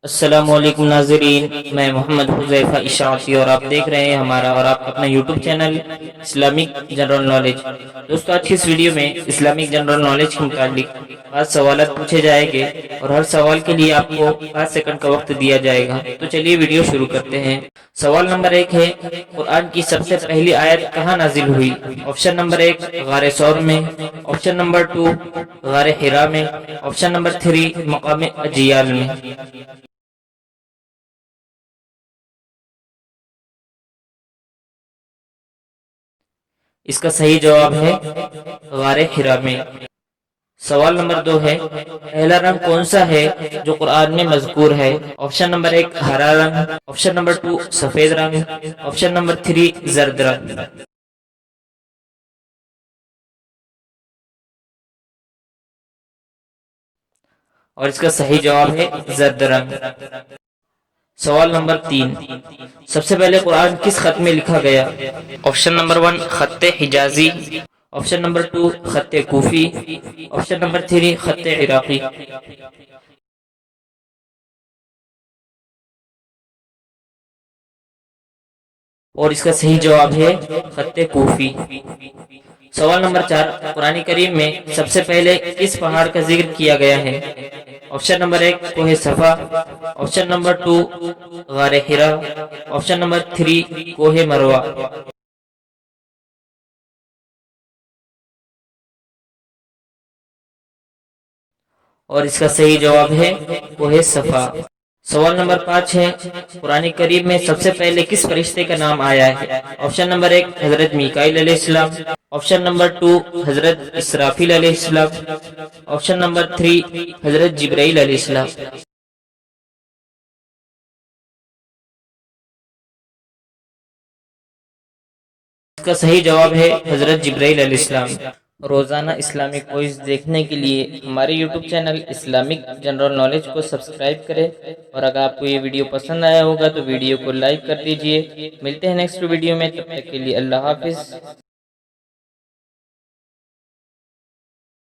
السلام علیکم ناظرین، میں محمد حذیفہ اشاعتی اور آپ دیکھ رہے ہیں ہمارا اور آپ اپنا YouTube channel Islamic general knowledge. دوستو، آج کی اس ویڈیو میں اسلامک جنرل نالج کے متعلق 5 سوالات پوچھے جائیں گے اور ہر سوال کے لیے آپ کو 5 سیکنڈ کا وقت دیا جائے گا۔ تو چلیے ویڈیو شروع کرتے ہیں۔ سوال نمبر 1 ہے، قرآن کی سب سے پہلی آیت کہاں نازل ہوئی؟ آپشن نمبر 1 غار ثور میں، آپشن نمبر 2 غار حرا میں، آپشن نمبر 3 مقام اجیال میں۔ اس کا صحیح جواب ہے غار حرا میں۔ سوال نمبر 2 ہے، پہلا رنگ کون سا ہے جو قرآن میں مذکور ہے؟ آپشن نمبر 1 ہرا رنگ، آپشن نمبر 2 سفید رنگ، آپشن نمبر 3 زرد رنگ۔ اور اس کا صحیح جواب ہے زرد رنگ۔ سوال نمبر 3، سب سے پہلے قرآن کس خط میں لکھا گیا؟ آپشن نمبر 1 خط حجازی، آپشن نمبر 2 خط کوفی، آپشن نمبر 3 خط عراقی۔ اور اس کا صحیح جواب ہے خط کوفی۔ سوال نمبر 4، قرآن کریم میں سب سے پہلے کس پہاڑ کا ذکر کیا گیا ہے؟ آپشن نمبر 1 کوہ صفا، آپشن نمبر 2 غار حرا، آپشن نمبر 3 کوہ مروہ۔ اور اس کا صحیح جواب ہے کوہ صفا۔ سوال نمبر 5 ہے، قرآن کریم میں سب سے پہلے کس فرشتے کا نام آیا ہے؟ آپشن نمبر 1 حضرت میکائیل علیہ السلام، آپشن نمبر 2 حضرت اسرافیل علیہ السلام، آپشن نمبر 3 حضرت جبرائیل علیہ السلام۔ اس کا صحیح جواب ہے حضرت جبرائیل علیہ السلام۔ روزانہ اسلامک کوئز دیکھنے کے لیے ہمارے YouTube channel Islamic general knowledge کو سبسکرائب کریں، اور اگر آپ کو یہ ویڈیو پسند آیا ہوگا تو ویڈیو کو لائک کر دیجئے۔ ملتے ہیں نیکسٹ ویڈیو میں، تب تک کے لیے اللہ حافظ۔